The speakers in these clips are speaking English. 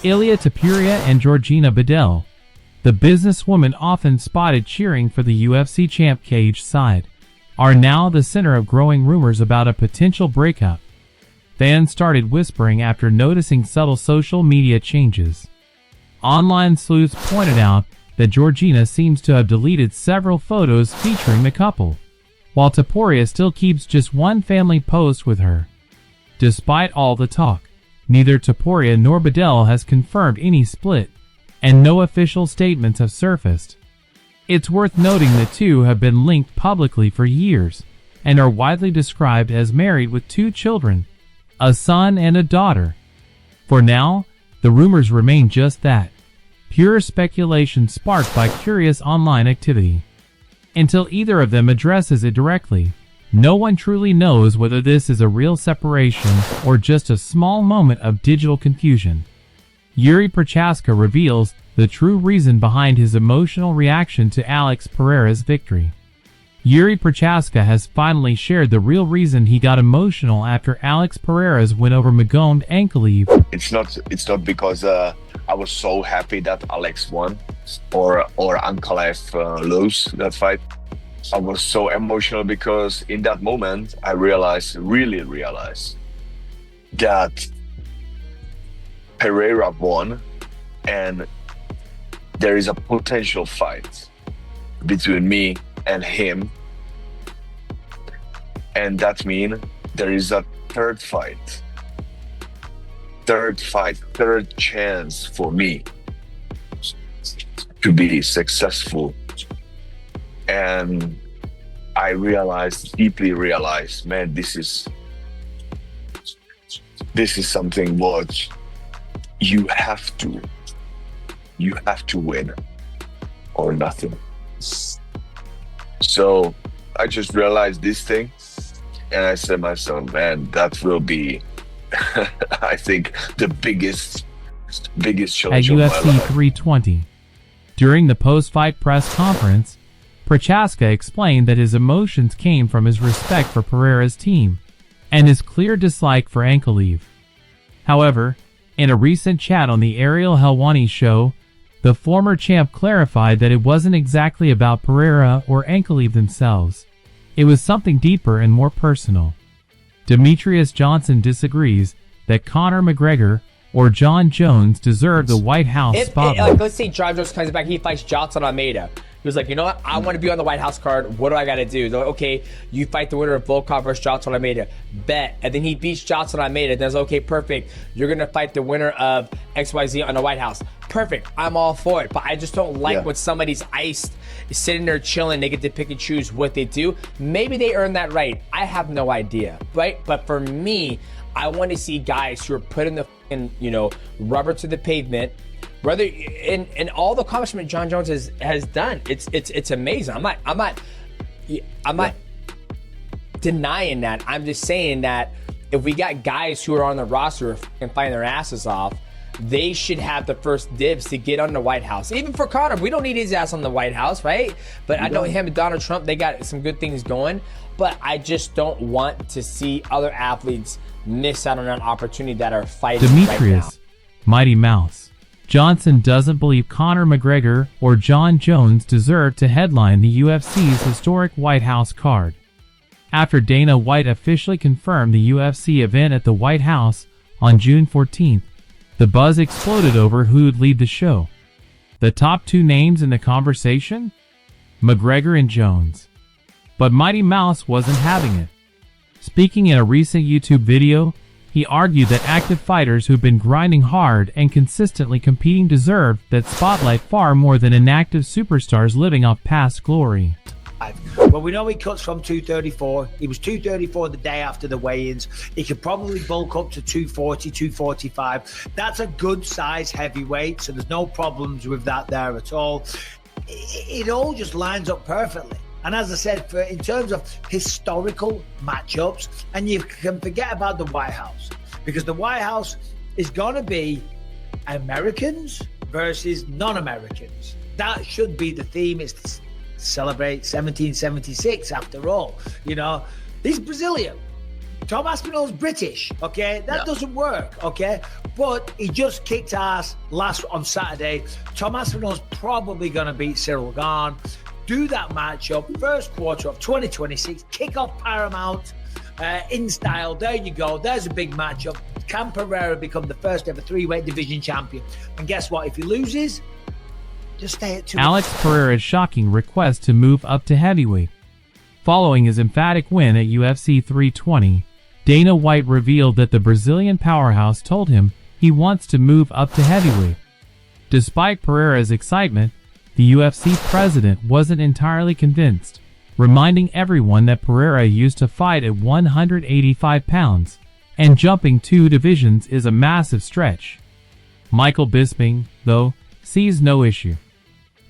Ilia Topuria and Georgina Bedell, the businesswoman often spotted cheering for the UFC champ cage side, are now the center of growing rumors about a potential breakup. Fans started whispering after noticing subtle social media changes. Online sleuths pointed out that Georgina seems to have deleted several photos featuring the couple, while Topuria still keeps just one family post with her. Despite all the talk, neither Topuria nor Bedell has confirmed any split, and no official statements have surfaced. It's worth noting the two have been linked publicly for years, and are widely described as married with 2 children, a son and a daughter. For now, the rumors remain just that, pure speculation sparked by curious online activity. Until either of them addresses it directly, no one truly knows whether this is a real separation or just a small moment of digital confusion. Yuri Prochaska reveals the true reason behind his emotional reaction to Alex Pereira's victory. Yuri Prochaska has finally shared the real reason he got emotional after Alex Pereira's win over Magomed Ankalaev. It's not because I was so happy that Alex won or Ankalaev lose that fight. I was so emotional because in that moment I really realized that Pereira won and there is a potential fight between me and him, and that means there is a third chance for me to be successful. And I deeply realized, man, this is something what you have to win or nothing. So I just realized this thing and I said to myself, man, that will be I think the biggest challenge at of my UFC life. 320. During the post-fight press conference, Prochaska explained that his emotions came from his respect for Pereira's team and his clear dislike for Ankalaev. However, in a recent chat on the Ariel Helwani show, the former champ clarified that it wasn't exactly about Pereira or Ankalaev themselves. It was something deeper and more personal. Demetrius Johnson disagrees that Conor McGregor or Jon Jones deserve the White House spotlight. Let's say Jon Jones comes back, he fights Johnson Almeida. He was like, you know what? I want to be on the White House card. What do I got to do? They're like, okay, you fight the winner of Volkov versus Johnson Almeida. Bet. And then he beats Johnson Almeida. Then it's okay, perfect. You're going to fight the winner of XYZ on the White House. Perfect. I'm all for it. But I just don't like when somebody's iced, sitting there chilling. They get to pick and choose what they do. Maybe they earn that right. I have no idea, right? But for me, I want to see guys who are putting the rubber to the pavement. Brother, in all the accomplishment Jon Jones has done, it's amazing. I'm not denying that. I'm just saying that if we got guys who are on the roster and fighting their asses off, they should have the first dibs to get on the White House. Even for Conor, we don't need his ass on the White House, right? But I know him and Donald Trump, they got some good things going. But I just don't want to see other athletes miss out on an opportunity that are fighting Demetrius, right now. Mighty Mouse. Johnson doesn't believe Conor McGregor or Jon Jones deserve to headline the UFC's historic White House card. After Dana White officially confirmed the UFC event at the White House on June 14th, the buzz exploded over who'd lead the show. The top 2 names in the conversation? McGregor and Jones. But Mighty Mouse wasn't having it. Speaking in a recent YouTube video, he argued that active fighters who've been grinding hard and consistently competing deserve that spotlight far more than inactive superstars living off past glory. Well, we know he cuts from 234. He was 234 the day after the weigh-ins. He could probably bulk up to 240, 245. That's a good size heavyweight, so there's no problems with that there at all. It all just lines up perfectly. And as I said, in terms of historical matchups, and you can forget about the White House, because the White House is going to be Americans versus non-Americans. That should be the theme. It's to celebrate 1776 after all. You know, he's Brazilian. Tom Aspinall's British, okay? That doesn't work, okay? But he just kicked ass on Saturday. Tom Aspinall's probably going to beat Cyril Gane. Do that matchup, first quarter of 2026, kick off Paramount in style. There you go. There's a big matchup. Can Pereira become the first ever 3-weight division champion? And guess what? If he loses, just stay at 2. Alex Pereira's shocking request to move up to heavyweight. Following his emphatic win at UFC 320, Dana White revealed that the Brazilian powerhouse told him he wants to move up to heavyweight. Despite Pereira's excitement, the UFC president wasn't entirely convinced, reminding everyone that Pereira used to fight at 185 pounds, and jumping 2 divisions is a massive stretch. Michael Bisping, though, sees no issue.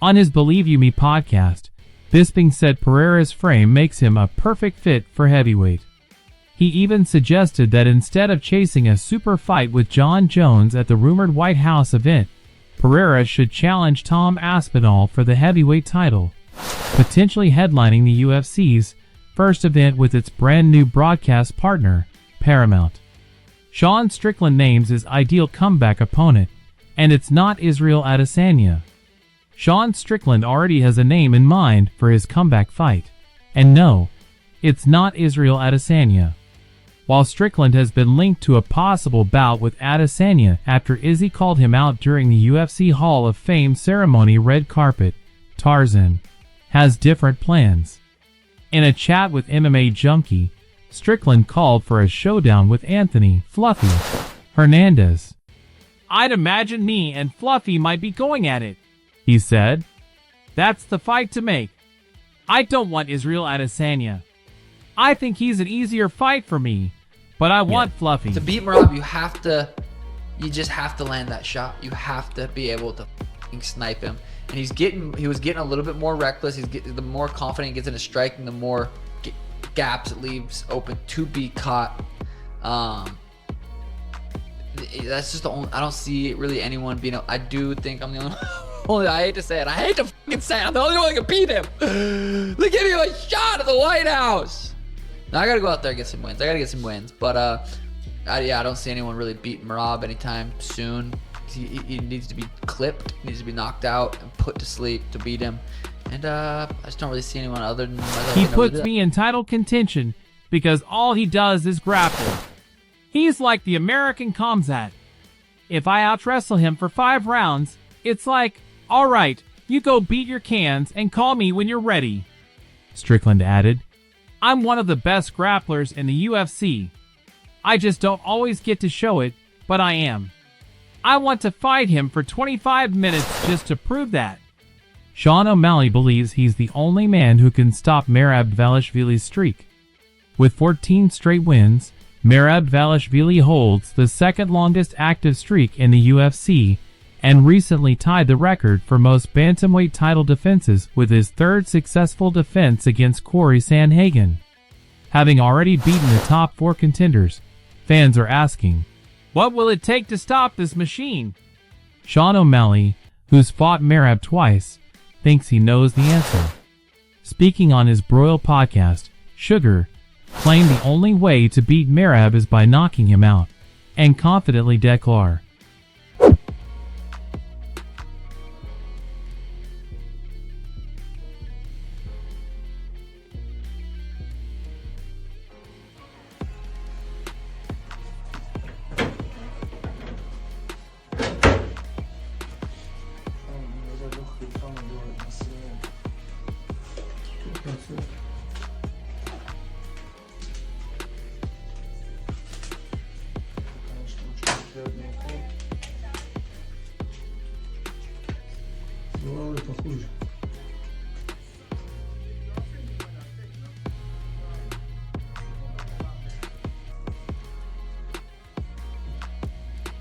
On his Believe You Me podcast, Bisping said Pereira's frame makes him a perfect fit for heavyweight. He even suggested that instead of chasing a super fight with John Jones at the rumored White House event, Pereira should challenge Tom Aspinall for the heavyweight title, potentially headlining the UFC's first event with its brand new broadcast partner, Paramount. Sean Strickland names his ideal comeback opponent, and it's not Israel Adesanya. Sean Strickland already has a name in mind for his comeback fight, and no, it's not Israel Adesanya. While Strickland has been linked to a possible bout with Adesanya after Izzy called him out during the UFC Hall of Fame ceremony red carpet, Tarzan has different plans. In a chat with MMA Junkie, Strickland called for a showdown with Anthony "Fluffy" Hernandez. "I'd imagine me and Fluffy might be going at it," he said. "That's the fight to make. I don't want Israel Adesanya. I think he's an easier fight for me, but I want Fluffy." To beat Merab, you just have to land that shot. You have to be able to snipe him. And he was getting a little bit more reckless. The more confident he gets in his striking, the more gaps it leaves open to be caught. That's just the only. I don't see really anyone being. I do think I'm the only. I hate to say it. I hate to fucking say it. I'm the only one that can beat him. They give you a shot at the White House. Now I gotta go out there and get some wins. But I don't see anyone really beating Merab anytime soon. He needs to be clipped, needs to be knocked out and put to sleep to beat him. And I just don't really see anyone other than myself. He puts me in title contention because all he does is grapple. He's like the American Kamzat. If I out-wrestle him for 5 rounds, it's like, all right, you go beat your cans and call me when you're ready. Strickland added, "I'm one of the best grapplers in the UFC. I just don't always get to show it, but I am. I want to fight him for 25 minutes just to prove that." Sean O'Malley believes he's the only man who can stop Merab Dvalishvili's streak. With 14 straight wins, Merab Dvalishvili holds the second longest active streak in the UFC and recently tied the record for most bantamweight title defenses with his 3rd successful defense against Corey Sandhagen. Having already beaten the top 4 contenders, fans are asking, what will it take to stop this machine? Sean O'Malley, who's fought Merab twice, thinks he knows the answer. Speaking on his Broil podcast, Sugar claimed the only way to beat Merab is by knocking him out, and confidently declared,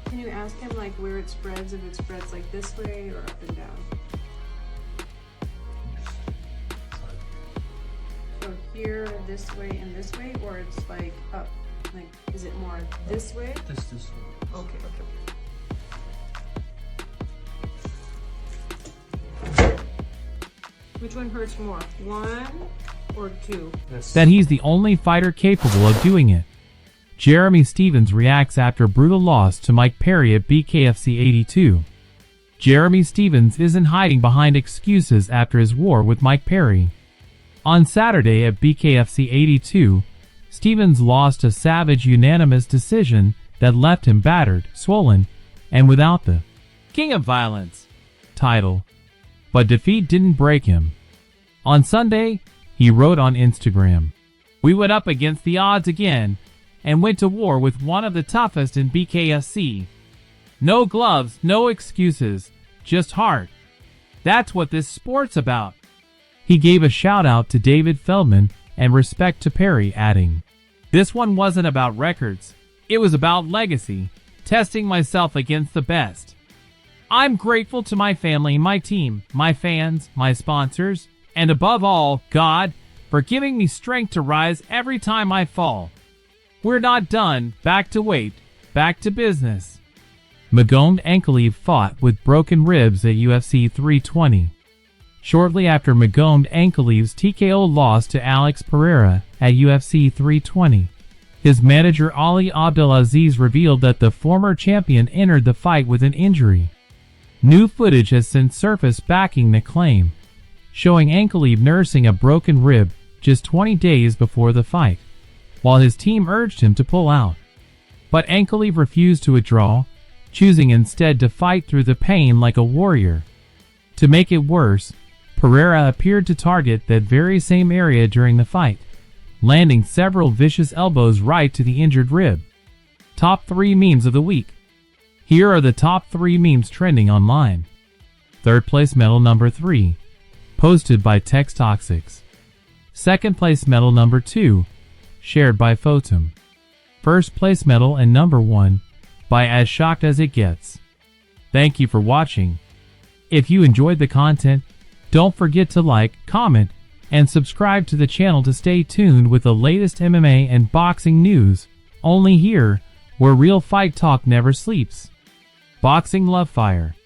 Can you ask him like where it spreads, if it spreads like this way or up and down? So here, this way, and this way, or it's like up? Like, is it more this way? This way. Okay. Which one hurts more, 1 or 2? that he's the only fighter capable of doing it. Jeremy Stephens reacts after brutal loss to Mike Perry at BKFC 82. Jeremy Stephens isn't hiding behind excuses after his war with Mike Perry. On Saturday at BKFC 82, Stephens lost a savage unanimous decision that left him battered, swollen, and without the King of Violence title. But defeat didn't break him. On Sunday, he wrote on Instagram, "We went up against the odds again and went to war with one of the toughest in BKFC. No gloves, no excuses, just heart. That's what this sport's about." He gave a shout out to David Feldman and respect to Perry, adding, "This one wasn't about records. It was about legacy, testing myself against the best. I'm grateful to my family, my team, my fans, my sponsors, and above all, God, for giving me strength to rise every time I fall. We're not done. Back to weight. Back to business." Magomed Ankalaev fought with broken ribs at UFC 320. Shortly after Magomed Ankalaev's TKO loss to Alex Pereira at UFC 320, his manager Ali Abdelaziz revealed that the former champion entered the fight with an injury. New footage has since surfaced backing the claim, showing Ankalaev nursing a broken rib just 20 days before the fight, while his team urged him to pull out. But Ankalaev refused to withdraw, choosing instead to fight through the pain like a warrior. To make it worse, Pereira appeared to target that very same area during the fight, landing several vicious elbows right to the injured rib. Top 3 memes of the week. Here are the top 3 memes trending online. Third place medal number 3, posted by Tex Toxics. Second place medal number 2, shared by Photom. First place medal and number 1, by As Shocked As It Gets. Thank you for watching. If you enjoyed the content, don't forget to like, comment, and subscribe to the channel to stay tuned with the latest MMA and boxing news, only here, where real fight talk never sleeps. Boxing Love Fire.